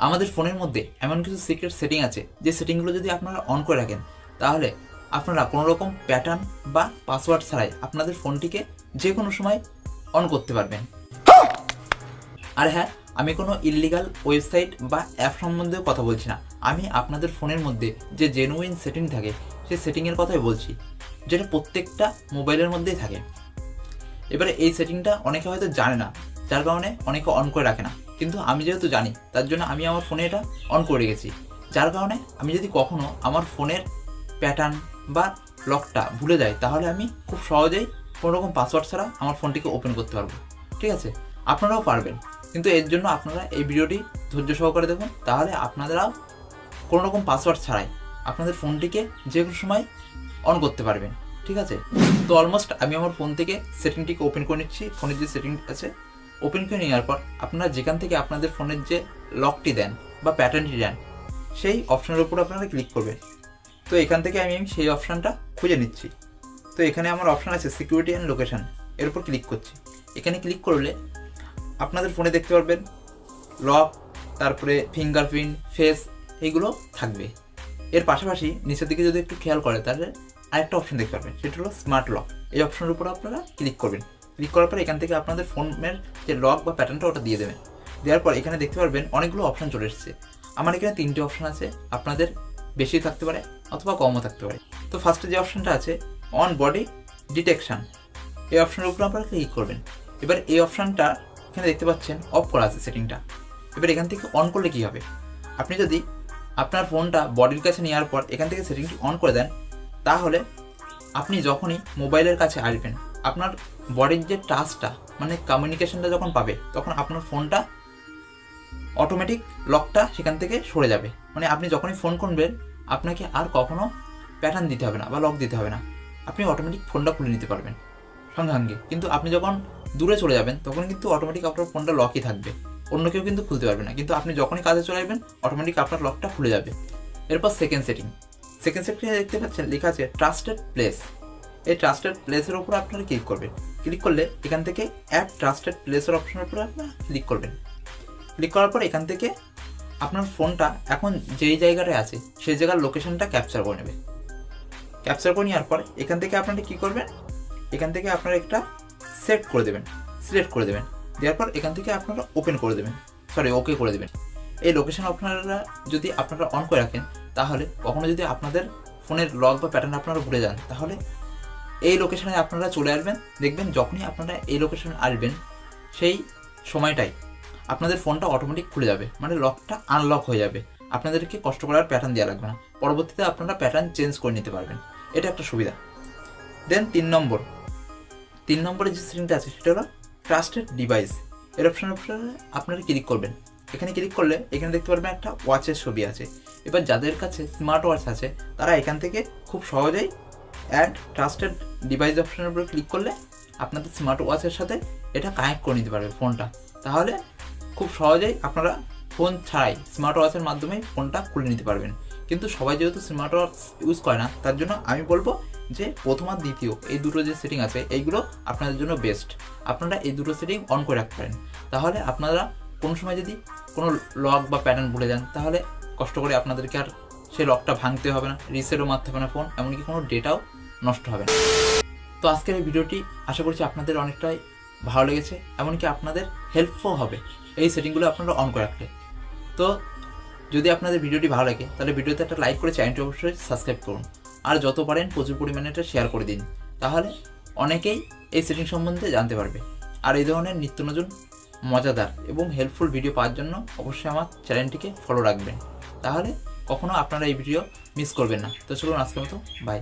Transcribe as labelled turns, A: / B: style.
A: আমাদের ফোনের মধ্যে এমন কিছু সিক্রেট সেটিং আছে যে সেটিংগুলো যদি আপনারা অন করে রাখেন তাহলে আপনারা কোনো রকম প্যাটার্ন বা পাসওয়ার্ড ছাড়াই আপনাদের ফোনটিকে যে কোনো সময় অন করতে পারবেন। আর হ্যাঁ, আমি কোনো ইললিগাল ওয়েবসাইট বা অ্যাপ সম্বন্ধেও কথা বলছি না, আমি আপনাদের ফোনের মধ্যে যে জেনুইন সেটিং থাকে সেই সেটিংয়ের কথাই বলছি, যেটা প্রত্যেকটা মোবাইলের মধ্যেই থাকে। এবারে এই সেটিংটা অনেকে হয়তো জানে না, যার কারণে অনেকে অন করে রাখে না, কিন্তু আমি যেহেতু জানি তার জন্য আমি আমার ফোনে এটা অন করে রেখেছি। যার কারণে আমি যদি কখনও আমার ফোনের প্যাটার্ন বা লকটা ভুলে যাই তাহলে আমি খুব সহজেই কোনো রকম পাসওয়ার্ড ছাড়া আমার ফোনটিকে ওপেন করতে পারবো। ঠিক আছে, আপনারাও পারবেন, কিন্তু এর জন্য আপনারা এই ভিডিওটি ধৈর্য সহকারে দেখুন, তাহলে আপনারাও কোনো রকম পাসওয়ার্ড ছাড়াই আপনাদের ফোনটিকে যে কোনো সময় অন করতে পারবেন। ঠিক আছে, তো অলমোস্ট আমি আমার ফোন থেকে সেটিংটিকে ওপেন করে নিচ্ছি। ফোনের যে সেটিং আছে ওপেন করে নেওয়ার পর আপনারা যেখান থেকে আপনাদের ফোনের যে লকটি দেন বা প্যাটার্নটি দেন সেই অপশানের উপর আপনারা ক্লিক করবেন। তো এখান থেকে আমি সেই অপশানটা খুঁজে নিচ্ছি। তো এখানে আমার অপশান আছে সিকিউরিটি অ্যান্ড লোকেশান, এর উপর ক্লিক করছি। এখানে ক্লিক করলে আপনাদের ফোনে দেখতে পারবেন লক, তারপরে ফিঙ্গারপ্রিন্ট, ফেস, এইগুলো থাকবে। এর পাশাপাশি নিচের দিকে যদি একটু খেয়াল করে তাহলে আরেকটা অপশন দেখতে পারবেন, সেটা হলো স্মার্ট লক। এই অপশনের উপর আপনারা ক্লিক করবেন। ক্লিক করার পর এখান থেকে আপনাদের ফোনের যে লক বা প্যাটার্নটা ওটা দিয়ে দেবেন। দেওয়ার পর এখানে দেখতে পারবেন অনেকগুলো অপশন চলে এসেছে। আমার এখানে 3টে অপশন আছে, আপনাদের বেশি থাকতে পারে অথবা কমও থাকতে পারে। তো ফার্স্টে যে অপশনটা আছে অন বডি ডিটেকশন, এই অপশনের উপর আপনারা ক্লিক করবেন। এবার এই অপশনটা এখানে দেখতে পাচ্ছেন অফ করা আছে সেটিংটা। এবার এখান থেকে অন করলে কী হবে, আপনি যদি আপনার ফোনটা বডির কাছে নেওয়ার পর এখান থেকে সেটিংটি অন করে দেন তাহলে আপনি যখনই মোবাইলের কাছে আসবেন আপনার বডির যে টাচটা মানে কমিউনিকেশনটা যখন পাবে তখন আপনার ফোনটা অটোমেটিক লকটা সেখান থেকে সরে যাবে। মানে আপনি যখনই ফোন করবেন আপনাকে আর কখনো প্যাটার্ন দিতে হবে না বা লক দিতে হবে না, আপনি অটোমেটিক ফোনটা খুলে নিতে পারবেন সঙ্গে সঙ্গে। কিন্তু আপনি যখন দূরে চলে যাবেন তখন কিন্তু অটোমেটিক আপনার ফোনটা লকই থাকবে, অন্য কেউ কিন্তু খুলতে পারবে না। কিন্তু আপনি যখনই কাজে চলে আসবেন অটোমেটিক আপনার লকটা খুলে যাবে। এরপর সেকেন্ড সেটিংয়ে দেখতে পাচ্ছেন লেখা আছে ট্রাস্টেড প্লেস। এই ট্রাস্টেড প্লেসের উপর আপনারা ক্লিক করবেন। ক্লিক করলে এখান থেকে অ্যাপ ট্রাস্টেড প্লেসের অপশনের উপরে আপনারা ক্লিক করবেন। ক্লিক করার পর এখান থেকে আপনার ফোনটা এখন যেই জায়গাটায় আছে সেই জায়গার লোকেশনটা ক্যাপচার করে নেবে। ক্যাপচার করে নেওয়ার পর এখান থেকে আপনারা কী করবেন, এখান থেকে আপনারা একটা সিলেক্ট করে দেবেন। দেওয়ার পর এখান থেকে আপনারা ওকে করে দেবেন। এই লোকেশন আপনারা যদি আপনারা অন করে রাখেন তাহলে কখনো যদি আপনাদের ফোনের লক বা প্যাটার্ন আপনারা ভুলে যান তাহলে এই লোকেশনে আপনারা চলে আসবেন। দেখবেন যখনই আপনারা এই লোকেশনে আসবেন সেই সময়টাই আপনাদের ফোনটা অটোমেটিক খুলে যাবে, মানে লকটা আনলক হয়ে যাবে। আপনাদেরকে কষ্ট করার প্যাটার্ন দেওয়া লাগবে না, পরবর্তীতে আপনারা প্যাটার্ন চেঞ্জ করে নিতে পারবেন। এটা একটা সুবিধা। দেন 3 নম্বরে যে সেটিংটা আছে সেটা হলো ট্রাস্টেড ডিভাইস। এর অপশনের উপরে আপনারা ক্লিক করবেন। এখানে ক্লিক করলে এখানে দেখতে পারবেন একটা ওয়াচের ছবি আছে। এবার যাদের কাছে স্মার্ট ওয়াচ আছে তারা এখান থেকে খুব সহজেই অ্যাড ট্রাস্টেড ডিভাইস অপশনের উপরে ক্লিক করলে আপনাদের স্মার্ট ওয়াচের সাথে এটা কানেক্ট করে নিতে পারবে ফোনটা। তাহলে খুব সহজেই আপনারা ফোন ছাড়াই স্মার্ট ওয়াচের মাধ্যমেই ফোনটা খুলে নিতে পারবেন। কিন্তু সবাই যেহেতু স্মার্ট ওয়াচ ইউজ করে না তার জন্য আমি বলবো যে প্রথম আর দ্বিতীয় এই দুটো যে সেটিং আছে এইগুলো আপনাদের জন্য বেস্ট। আপনারা এই দুটো সেটিং অন করে রাখতে পারেন, তাহলে আপনারা কোনো সময় যদি কোনো লক বা প্যাটার্ন ভুলে যান তাহলে কষ্ট করে আপনাদেরকে আর সেই লকটা ভাঙতে হবে না, রিসেটও মারতে হবে না ফোন, এমনকি কোনো ডেটাও নষ্ট হবে না। তো আজকের এই ভিডিওটি আশা করছি আপনাদের অনেকটাই ভালো লেগেছে, এমনকি আপনাদের হেল্পফুল হবে এই সেটিংগুলো আপনারা অন করে রাখলে। তো যদি আপনাদের ভিডিওটি ভালো লাগে তাহলে ভিডিওতে একটা লাইক করে চ্যানেলটি অবশ্যই সাবস্ক্রাইব করুন, আর যত পারেন প্রচুর পরিমাণে এটা শেয়ার করে দিন, তাহলে অনেকেই এই সেটিং সম্বন্ধে জানতে পারবে। আর এই ধরনের নিত্য নতুন মজাদার এবং হেল্পফুল ভিডিও পাওয়ার জন্য অবশ্যই আমার চ্যানেলটিকে ফলো রাখবেন, তাহলে কখনো আপনারা এই ভিডিও মিস করবেন না। তো চলুন আজকের মতো বাই।